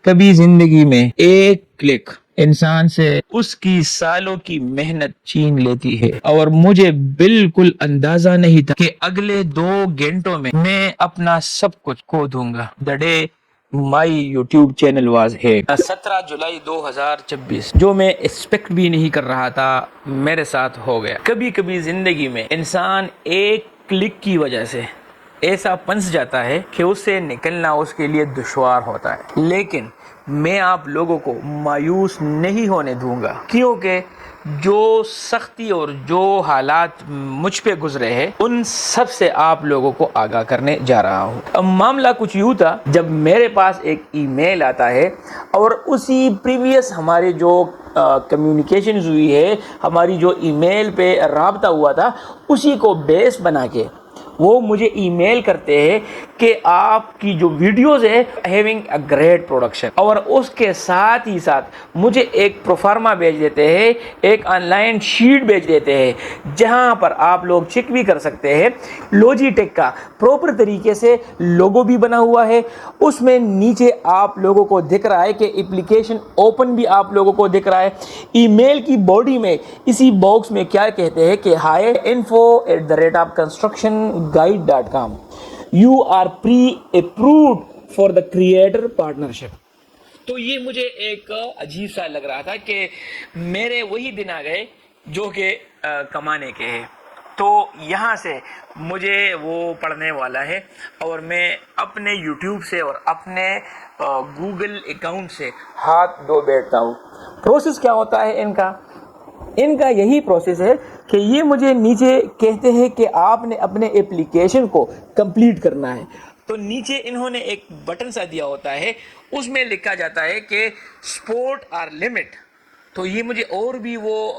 کبھی زندگی میں ایک کلک انسان سے اس کی سالوں کی محنت چھین لیتی ہے، اور مجھے بالکل اندازہ نہیں تھا کہ اگلے 2 گھنٹوں میں میں اپنا سب کچھ کھو دوں گا۔ The day my YouTube channel was hacked 17 جولائی 2026، جو میں ایکسپیکٹ بھی نہیں کر رہا تھا میرے ساتھ ہو گیا۔ کبھی کبھی زندگی میں انسان ایک کلک کی وجہ سے ایسا پھنس جاتا ہے کہ اس سے نکلنا اس کے لیے دشوار ہوتا ہے، لیکن میں آپ لوگوں کو مایوس نہیں ہونے دوں گا، کیونکہ جو سختی اور جو حالات مجھ پہ گزرے ہیں ان سب سے آپ لوگوں کو آگاہ کرنے جا رہا ہوں۔ اب معاملہ کچھ یوں تھا، جب میرے پاس ایک ای میل آتا ہے اور اسی پریویس ہمارے جو کمیونیکیشنز ہوئی ہے، ہماری جو ای میل پہ رابطہ ہوا تھا، اسی کو بیس بنا کے وہ مجھے ای میل کرتے ہیں کہ آپ کی جو ویڈیوز ہے ہیونگ اے گریٹ پروڈکشن، اور اس کے ساتھ ہی ساتھ مجھے ایک پروفارما بھیج دیتے ہیں، ایک آن لائن شیٹ بھیج دیتے ہیں جہاں پر آپ لوگ چیک بھی کر سکتے ہیں۔ لوجی ٹیک کا پراپر طریقے سے لوگو بھی بنا ہوا ہے، اس میں نیچے آپ لوگوں کو دکھ رہا ہے کہ اپلیکیشن اوپن بھی آپ لوگوں کو دکھ رہا ہے۔ ای میل کی باڈی میں اسی باکس میں کیا کہتے ہیں کہ high info@constructionguide.com you are pre-approved for the creator partnership۔ تو یہ مجھے ایک عجیب سا لگ رہا تھا کہ میرے وہی دن آ گئے جو کہ کمانے کے ہیں، تو یہاں سے مجھے وہ پڑھنے والا ہے، اور میں اپنے یوٹیوب سے اور اپنے گوگل اکاؤنٹ سے ہاتھ دھو بیٹھتا ہوں۔ پروسیس کیا ہوتا ہے ان کا یہی پروسیس ہے کہ یہ مجھے نیچے کہتے ہیں کہ آپ نے اپنے اپلیکیشن کو کمپلیٹ کرنا ہے، تو نیچے انہوں نے ایک بٹن سا دیا ہوتا ہے، اس میں لکھا جاتا ہے کہ سپورٹ اور لمٹ، تو یہ مجھے اور بھی وہ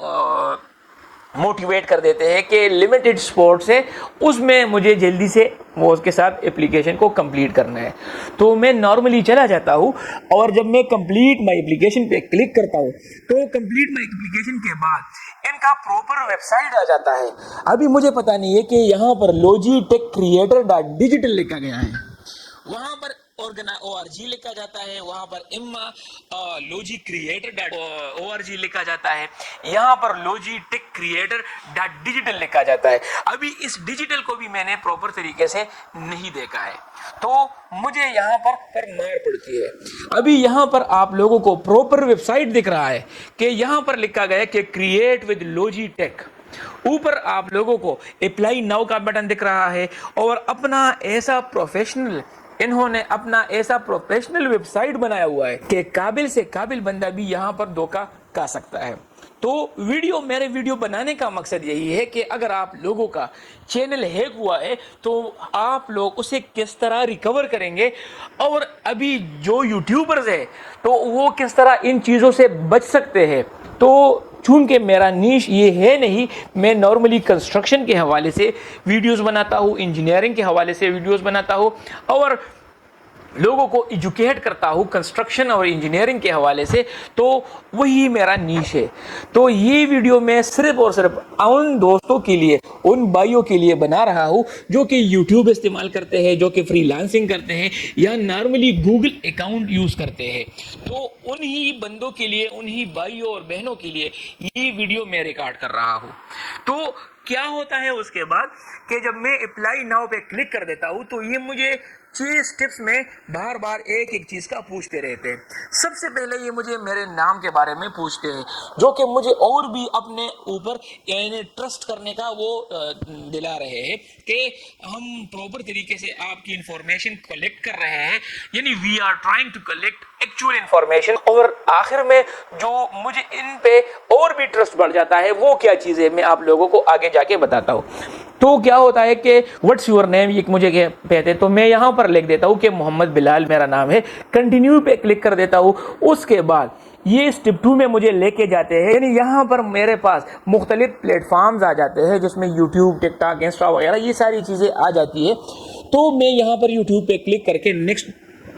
موٹیویٹ کر دیتے ہیں کہ لمیٹڈ سپورٹ ہے، اس میں مجھے جلدی سے وہ اس کے ساتھ اپلیکیشن کو کمپلیٹ کرنا ہے۔ تو میں نارملی چلا جاتا ہوں، اور جب میں کمپلیٹ مائی اپلیکیشن پہ کلک کرتا ہوں تو کمپلیٹ مائی اپلیکیشن کے بعد ان کا پراپر ویب سائٹ آ جاتا ہے۔ ابھی مجھے پتا نہیں ہے کہ یہاں پر logitechcreator.digital لکھا گیا ہے، وہاں پر ORG لکھا جاتا ہے، وہاں پر logicreator.org لکھا جاتا ہے، یہاں پر logitechcreator.digital لکھا جاتا ہے۔ ابھی اس ڈیجیٹل کو بھی میں نے پراپر طریقے سے نہیں دیکھا ہے، تو مجھے یہاں پر مار پڑتی ہے۔ ابھی یہاں پر آپ لوگوں کو پراپر ویب سائٹ دکھ رہا ہے کہ یہاں پر لکھا گیا ہے کہ کریٹ ود لوجیٹیک، اوپر آپ لوگوں کو اپلائی ناؤ کا بٹن دکھ رہا ہے، اور انہوں نے اپنا ایسا پروفیشنل ویب سائٹ بنایا ہوا ہے کہ قابل سے قابل بندہ بھی یہاں پر دھوکہ کھا سکتا ہے۔ تو میرے ویڈیو بنانے کا مقصد یہی ہے کہ اگر آپ لوگوں کا چینل ہیک ہوا ہے تو آپ لوگ اسے کس طرح ریکور کریں گے، اور ابھی جو یوٹیوبرز ہیں تو وہ کس طرح ان چیزوں سے بچ سکتے ہیں۔ تو چونکہ میرا نیش یہ ہے نہیں، میں نارملی کنسٹرکشن کے حوالے سے ویڈیوز بناتا ہوں، انجینئرنگ کے حوالے سے ویڈیوز بناتا ہوں، اور لوگوں کو ایجوکیٹ کرتا ہوں کنسٹرکشن اور انجینئرنگ کے حوالے سے، تو وہی میرا نیش ہے۔ تو یہ ویڈیو میں صرف اور صرف ان دوستوں کے لیے، ان بھائیوں کے لیے بنا رہا ہوں جو کہ یوٹیوب استعمال کرتے ہیں، جو کہ فری لانسنگ کرتے ہیں، یا نارملی گوگل اکاؤنٹ یوز کرتے ہیں، تو انہی بندوں کے لیے، انہی بھائیوں اور بہنوں کے لیے یہ ویڈیو میں ریکارڈ کر رہا ہوں۔ تو کیا ہوتا ہے اس کے بعد کہ جب میں اپلائی ناؤ پہ کلک کر دیتا ہوں تو یہ مجھے 6 سٹیپس میں بار بار ایک چیز کا پوچھتے رہتے ہیں۔ سب سے پہلے یہ مجھے میرے نام کے بارے میں پوچھتے ہیں، جو کہ مجھے اور بھی اپنے اوپر یعنی ٹرسٹ کرنے کا وہ دلا رہے ہیں کہ ہم پراپر طریقے سے آپ کی انفارمیشن کلیکٹ کر رہے ہیں، یعنی we are trying to collect actual information. اور آخر میں جو مجھے ان پہ اور بھی ٹرسٹ بڑھ جاتا ہے وہ کیا چیز ہے، میں آپ لوگوں کو آگے جا کے بتاتا ہوں۔ تو کیا ہوتا ہے کہ واٹس یور نیم، یہ مجھے کہتے ہیں، تو میں یہاں پر لکھ دیتا ہوں کہ محمد بلال میرا نام ہے، کنٹینیو پہ کلک کر دیتا ہوں۔ اس کے بعد یہ اسٹیپ 2 میں مجھے لے کے جاتے ہیں، یعنی یہاں پر میرے پاس مختلف پلیٹ فارمز آ جاتے ہیں جس میں یوٹیوب، ٹک ٹاک، انسٹا وغیرہ یہ ساری چیزیں آ جاتی ہے۔ تو میں یہاں پر یوٹیوب پہ کلک کر کے نیکسٹ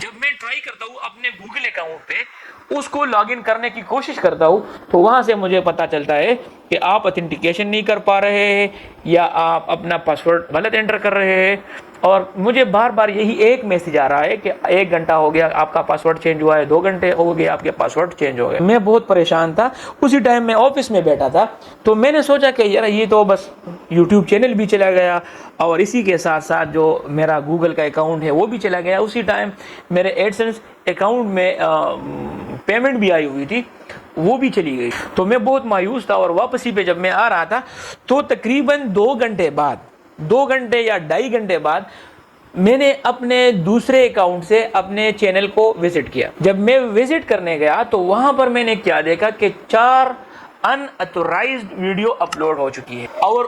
جب میں ٹرائی کرتا ہوں اپنے گوگل اکاؤنٹ پہ اس کو لاگ ان کرنے کی کوشش کرتا ہوں تو وہاں سے مجھے پتا چلتا ہے کہ آپ اتھینٹیکیشن نہیں کر پا رہے ہیں یا آپ اپنا پاسورڈ غلط انٹر کر رہے ہیں، اور مجھے بار بار یہی ایک میسج آ رہا ہے کہ 1 گھنٹہ ہو گیا آپ کا پاسورڈ چینج ہوا ہے، 2 گھنٹے ہو گئے آپ کے پاسورڈ چینج ہو گئے۔ میں بہت پریشان تھا، اسی ٹائم میں آفس میں بیٹھا تھا، تو میں نے سوچا کہ یار یہ تو بس یوٹیوب چینل بھی چلا گیا اور اسی کے ساتھ ساتھ جو میرا گوگل کا اکاؤنٹ ہے وہ بھی چلا گیا، اسی ٹائم میرے ایڈسنس اکاؤنٹ میں پیمنٹ بھی آئی ہوئی تھی وہ بھی چلی گئی۔ تو میں بہت مایوس تھا، اور واپسی پہ جب میں آ رہا تھا تو تقریباً 2 گھنٹے بعد، 2 گھنٹے یا 2.5 گھنٹے بعد میں نے اپنے دوسرے اکاؤنٹ سے اپنے چینل کو وزٹ کیا۔ جب میں وزٹ کرنے گیا تو وہاں پر میں نے کیا دیکھا کہ 4 ان اتورائزڈ ویڈیو اپلوڈ ہو چکی ہے، اور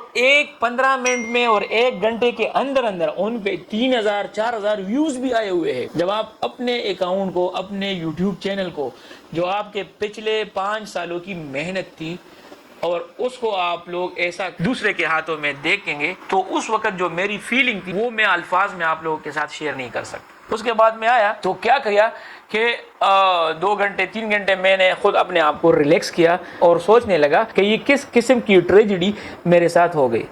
15 منٹ میں اور 1 گھنٹے کے اندر اندر ان پہ 3000 4000 ویوز بھی آئے ہوئے ہیں۔ جب آپ اپنے اکاؤنٹ کو، اپنے یوٹیوب چینل کو، جو آپ کے پچھلے 5 سالوں کی محنت تھی، اور اس کو آپ لوگ ایسا دوسرے کے ہاتھوں میں دیکھیں گے تو اس وقت جو میری فیلنگ تھی وہ میں الفاظ میں آپ لوگوں کے ساتھ شیئر نہیں کر سکتا۔ اس کے بعد میں آیا تو کیا کیا کہ 2 گھنٹے 3 گھنٹے میں نے خود اپنے آپ کو ریلیکس کیا اور سوچنے لگا کہ یہ کس قسم کی ٹریجڈی میرے ساتھ ہو گئی۔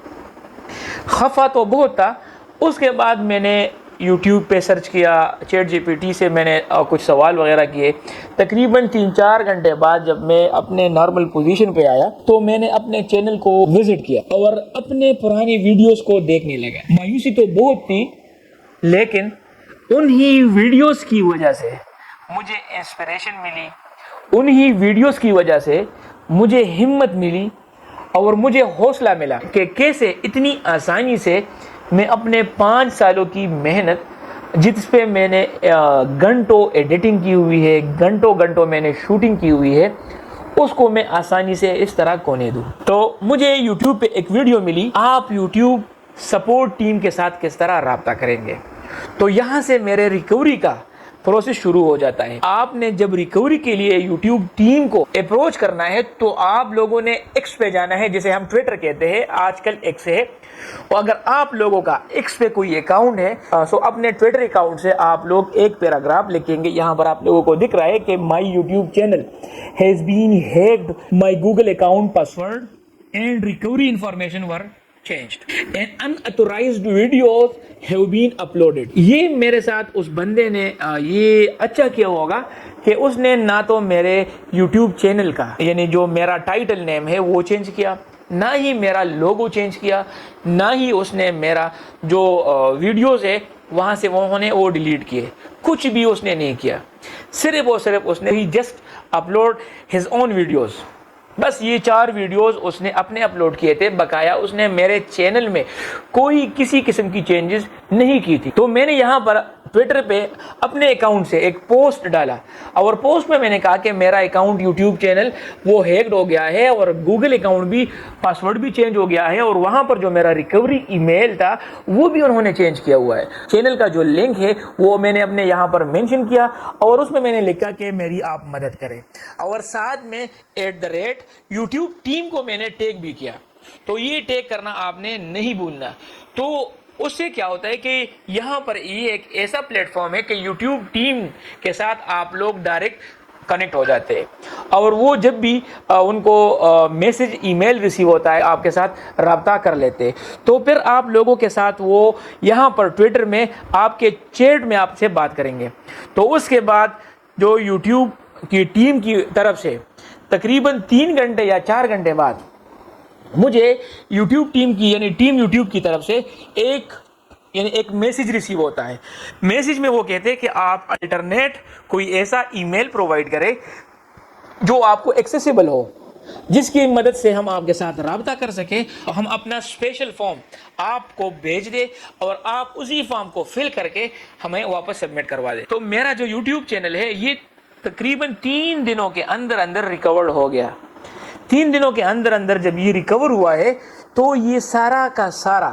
خفا تو بہت تھا۔ اس کے بعد میں نے یوٹیوب پہ سرچ کیا، چیٹ جی پی ٹی سے میں نے کچھ سوال وغیرہ کیے۔ تقریباً 3-4 گھنٹے بعد جب میں اپنے نارمل پوزیشن پہ آیا تو میں نے اپنے چینل کو وزٹ کیا اور اپنے پرانی ویڈیوز کو دیکھنے لگا۔ مایوسی تو بہت تھی، لیکن انہی ویڈیوز کی وجہ سے مجھے انسپریشن ملی، انہی ویڈیوز کی وجہ سے مجھے ہمت ملی اور مجھے حوصلہ ملا کہ کیسے اتنی آسانی سے میں اپنے 5 سالوں کی محنت، جس پہ میں نے گھنٹوں ایڈیٹنگ کی ہوئی ہے، گھنٹوں میں نے شوٹنگ کی ہوئی ہے، اس کو میں آسانی سے اس طرح کونے دوں۔ تو مجھے یوٹیوب پہ ایک ویڈیو ملی، آپ یوٹیوب سپورٹ ٹیم کے ساتھ کس طرح رابطہ کریں گے۔ تو یہاں سے میرے ریکوری کا پروسیس شروع ہو جاتا ہے۔ آپ نے جب ریکوری کے لیے یوٹیوب ٹیم کو اپروچ کرنا ہے تو آپ لوگوں نے ایکس پہ جانا ہے، جسے ہم ٹویٹر کہتے ہیں، آج کل ایکس ہے۔ اور اگر آپ لوگوں کا ایکس پہ کوئی اکاؤنٹ ہے سو اپنے ٹویٹر اکاؤنٹ سے آپ لوگ ایک پیراگراف لکھیں گے۔ یہاں پر آپ لوگوں کو دکھ رہا ہے کہ my YouTube channel has been hacked, my Google account password and recovery information were changed and unauthorized videos have been uploaded۔ یہ میرے ساتھ اس بندے نے یہ اچھا کیا ہوگا کہ اس نے نہ تو میرے یوٹیوب چینل کا یعنی جو میرا ٹائٹل نیم ہے وہ چینج کیا، نہ ہی میرا لوگو چینج کیا، نہ ہی اس نے میرا جو ویڈیوز ہے وہاں سے انہوں نے وہ ڈیلیٹ کیے، کچھ بھی اس نے نہیں کیا۔ صرف اور صرف اس نے just upload his own videos, بس یہ 4 ویڈیوز اس نے اپنے اپلوڈ کیے تھے، بقایا اس نے میرے چینل میں کوئی کسی قسم کی چینجز نہیں کی تھی۔ تو میں نے یہاں پر ٹویٹر پہ اپنے اکاؤنٹ سے ایک پوسٹ ڈالا، اور پوسٹ میں نے کہا کہ میرا اکاؤنٹ یوٹیوب چینل وہ ہیکڈ ہو گیا ہے، اور گوگل اکاؤنٹ بھی پاسورڈ بھی چینج ہو گیا ہے، اور وہاں پر جو میرا ریکوری ای میل تھا وہ بھی انہوں نے چینج کیا ہوا ہے۔ چینل کا جو لنک ہے وہ میں نے اپنے یہاں پر مینشن کیا، اور اس میں نے لکھا کہ میری آپ مدد کریں، اور ساتھ میں یوٹیوب ٹیم کو میں نے ٹیگ بھی کیا۔ تو یہ ٹیگ کرنا آپ نے نہیں بھولنا۔ تو اس سے کیا ہوتا ہے کہ یہاں پر یہ ایک ایسا پلیٹ فارم ہے کہ یوٹیوب ٹیم کے ساتھ آپ لوگ ڈائریکٹ کنیکٹ ہو جاتے ہیں، اور وہ جب بھی ان کو میسج ای میل ریسیو ہوتا ہے آپ کے ساتھ رابطہ کر لیتے، تو پھر آپ لوگوں کے ساتھ وہ یہاں پر ٹویٹر میں آپ کے چیٹ میں آپ سے بات کریں گے۔ تو اس کے بعد جو یوٹیوب کی ٹیم کی طرف سے تقریباً 3 گھنٹے یا 4 گھنٹے بعد مجھے یوٹیوب ٹیم کی یعنی ٹیم یوٹیوب کی طرف سے ایک میسج ریسیو ہوتا ہے۔ میسج میں وہ کہتے ہیں کہ آپ الٹرنیٹ کوئی ایسا ای میل پرووائڈ کرے جو آپ کو ایکسیسیبل ہو، جس کی مدد سے ہم آپ کے ساتھ رابطہ کر سکیں، ہم اپنا اسپیشل فارم آپ کو بھیج دے اور آپ اسی فارم کو فل کر کے ہمیں واپس سبمٹ کروا دیں۔ تو میرا جو یوٹیوب چینل ہے یہ تقریباً 3 دنوں کے اندر اندر ریکورڈ ہو گیا۔ 3 دنوں کے اندر اندر جب یہ ریکور ہوا ہے تو یہ سارا کا سارا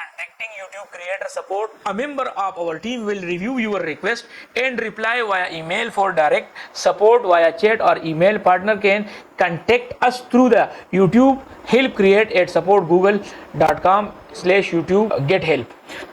contacting YouTube creator support. A member of our team will review your request and reply via email. For direct support via chat or email, partner can contact us through the YouTube help create at supportgoogle.com/YouTube get help.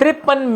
53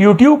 YouTube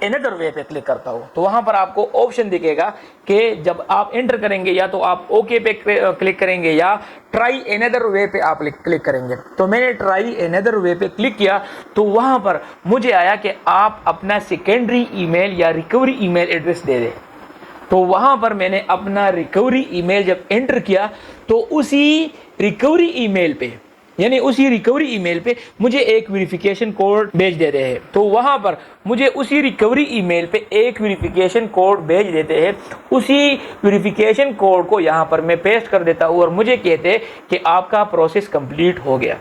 another way پہ click کرتا ہوں تو وہاں پر آپ کو option دکھے گا کہ جب آپ انٹر کریں گے یا تو آپ اوکے پہ کلک کریں گے یا ٹرائی another way پہ آپ کلک کریں گے. تو میں نے ٹرائی another way پہ کلک کیا تو وہاں پر مجھے آیا کہ آپ اپنا سیکنڈری ای میل یا ریکوری ای میل ایڈریس دے دیں. تو وہاں پر میں نے اپنا ریکوری ای میل جب انٹر کیا تو اسی ریکوری ای میل پہ اسی ریکوری ای میل پہ مجھے ایک ویریفیکیشن کوڈ بھیج دیتے ہیں. تو وہاں پر مجھے اسی ریکوری ای میل پہ ایک ویریفیکیشن کوڈ بھیج دیتے ہیں. اسی ویریفیکیشن کوڈ کو یہاں پر میں پیسٹ کر دیتا ہوں اور مجھے کہتے ہیں کہ آپ کا پروسیس کمپلیٹ ہو گیا.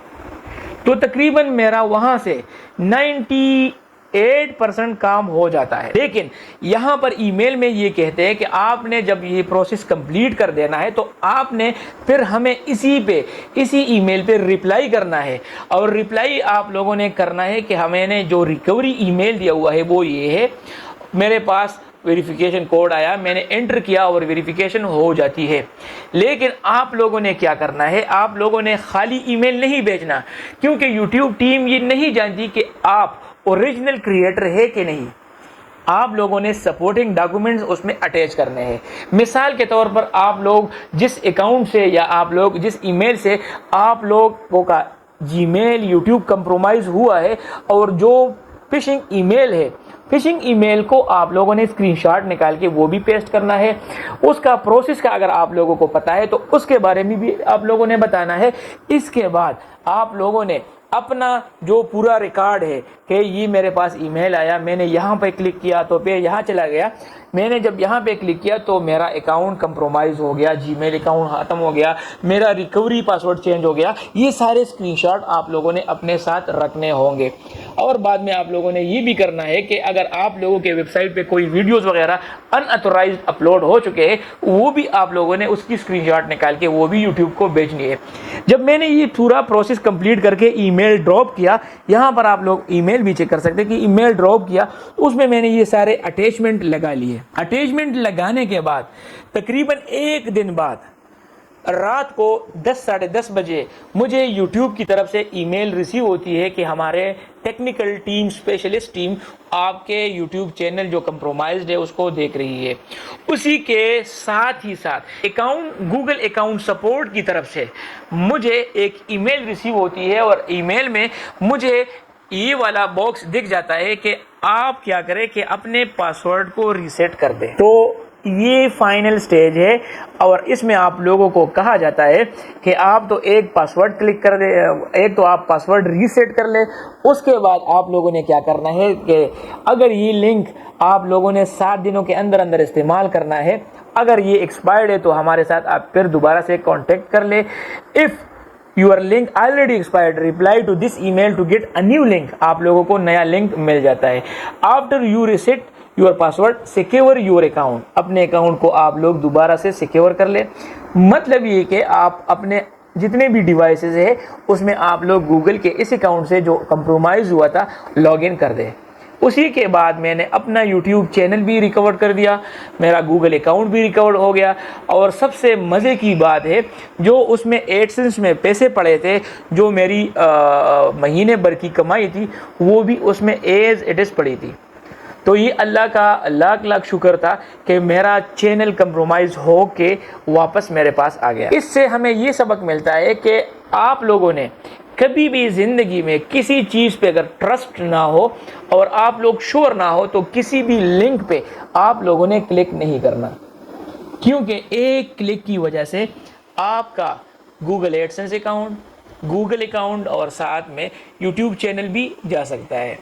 تو تقریباً میرا وہاں سے 98% کام ہو جاتا ہے. لیکن یہاں پر ای میل میں یہ کہتے ہیں کہ آپ نے جب یہ پروسیس کمپلیٹ کر دینا ہے تو آپ نے پھر ہمیں اسی ای میل پہ ریپلائی کرنا ہے. اور ریپلائی آپ لوگوں نے کرنا ہے کہ ہمیں نے جو ریکوری ای میل دیا ہوا ہے وہ یہ ہے, میرے پاس ویریفیکیشن کوڈ آیا, میں نے انٹر کیا اور ویریفیکیشن ہو جاتی ہے. لیکن آپ لوگوں نے کیا کرنا ہے, آپ لوگوں نے خالی ای میل نہیں بھیجنا, کیونکہ یوٹیوب ٹیم یہ نہیں جانتی کہ آپ اوریجنل کریٹر ہے کہ نہیں. آپ لوگوں نے سپورٹنگ ڈاکومنٹس اس میں اٹیچ کرنے ہیں. مثال کے طور پر آپ لوگ جس اکاؤنٹ سے یا آپ لوگ جس ای میل سے آپ لوگوں کا جی میل یوٹیوب کمپرومائز ہوا ہے اور جو فشنگ ای میل ہے, فشنگ ای میل کو آپ لوگوں نے اسکرین شاٹ نکال کے وہ بھی پیسٹ کرنا ہے. اس کا پروسیس کا اگر آپ لوگوں کو پتا ہے تو اس کے بارے میں بھی آپ لوگوں نے بتانا ہے. اس کے بعد آپ لوگوں نے اپنا جو پورا ریکارڈ ہے کہ یہ میرے پاس ای میل آیا, میں نے یہاں پہ کلک کیا تو پھر یہاں چلا گیا, میں نے جب یہاں پہ کلک کیا تو میرا اکاؤنٹ کمپرومائز ہو گیا, جی میل اکاؤنٹ ختم ہو گیا, میرا ریکوری پاسورڈ چینج ہو گیا. یہ سارے اسکرین شاٹ آپ لوگوں نے اپنے ساتھ رکھنے ہوں گے. اور بعد میں آپ لوگوں نے یہ بھی کرنا ہے کہ اگر آپ لوگوں کے ویب سائٹ پہ کوئی ویڈیوز وغیرہ ان اتھورائزڈ اپلوڈ ہو چکے ہیں وہ بھی آپ لوگوں نے اس کی اسکرین شاٹ نکال کے وہ بھی یوٹیوب کو بھیجنی ہے. جب میں نے یہ پورا پروسیس کمپلیٹ کر کے ای میل ڈراپ کیا, یہاں پر آپ لوگ ای میل بھی چیک کر سکتے ہیں کہ ای میل ڈراپ کیا تو اس میں نے یہ سارے اٹیچمنٹ لگا لیے. اٹیچمنٹ لگانے کے بعد تقریباً ایک دن بعد رات کو 10-10:30 بجے مجھے یوٹیوب کی طرف سے ای میل ریسیو ہوتی ہے کہ ہمارے ٹیکنیکل ٹیم, اسپیشلسٹ ٹیم آپ کے یوٹیوب چینل جو کمپرومائزڈ ہے اس کو دیکھ رہی ہے. اسی کے ساتھ ہی ساتھ گوگل اکاؤنٹ سپورٹ کی طرف سے مجھے ایک ای میل ریسیو ہوتی ہے اور ای میل میں مجھے یہ والا باکس دکھ جاتا ہے کہ آپ کیا کریں کہ اپنے پاسورڈ کو ریسیٹ کر دیں. تو یہ فائنل سٹیج ہے اور اس میں آپ لوگوں کو کہا جاتا ہے کہ آپ تو ایک پاسورڈ کلک کر دیں, ایک تو آپ پاسورڈ ریسیٹ کر لیں. اس کے بعد آپ لوگوں نے کیا کرنا ہے کہ اگر یہ لنک آپ لوگوں نے 7 دنوں کے اندر استعمال کرنا ہے, اگر یہ ایکسپائرڈ ہے تو ہمارے ساتھ آپ پھر دوبارہ سے کانٹیکٹ کر لیں. If your link already expired reply to this email to get a new link, آپ لوگوں کو نیا لنک مل جاتا ہے. After you reset your password secure your account, اپنے اکاؤنٹ کو آپ لوگ دوبارہ سے سیکیور کر لیں. مطلب یہ کہ آپ اپنے جتنے بھی ڈیوائسز ہیں اس میں آپ لوگ گوگل کے اس اکاؤنٹ سے جو کمپرومائز ہوا تھا لاگ ان کر دیں. اسی کے بعد میں نے اپنا یوٹیوب چینل بھی ریکور کر دیا, میرا گوگل اکاؤنٹ بھی ریکور ہو گیا. اور سب سے مزے کی بات ہے جو اس میں ایڈسنس میں پیسے پڑے تھے, جو میری مہینے بھر کی کمائی تھی وہ بھی اس میں ایز اٹ از پڑی تھی. تو یہ اللہ کا لاکھ لاکھ شکر تھا کہ میرا چینل کمپرومائز ہو کے واپس میرے پاس آ گیا. اس سے ہمیں یہ سبق ملتا ہے کہ آپ لوگوں نے کبھی بھی زندگی میں کسی چیز پہ اگر ٹرسٹ نہ ہو اور آپ لوگ شور نہ ہو تو کسی بھی لنک پہ آپ لوگوں نے کلک نہیں کرنا, کیونکہ ایک کلک کی وجہ سے آپ کا Google AdSense account, Google account اور ساتھ میں یوٹیوب چینل بھی جا سکتا ہے.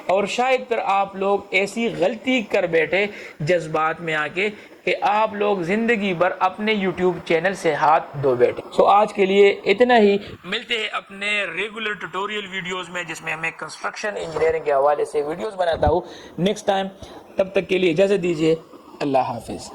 اور شاید پھر آپ لوگ ایسی غلطی کر بیٹھے جذبات میں آ کے کہ آپ لوگ زندگی بھر اپنے یوٹیوب چینل سے ہاتھ دھو بیٹھے. سو آج کے لیے اتنا ہی, ملتے ہیں اپنے ریگولر ٹیوٹوریل ویڈیوز میں جس میں میں کنسٹرکشن انجینئرنگ کے حوالے سے ویڈیوز بناتا ہوں نیکسٹ ٹائم. تب تک کے لیے اجازت دیجیے, اللہ حافظ.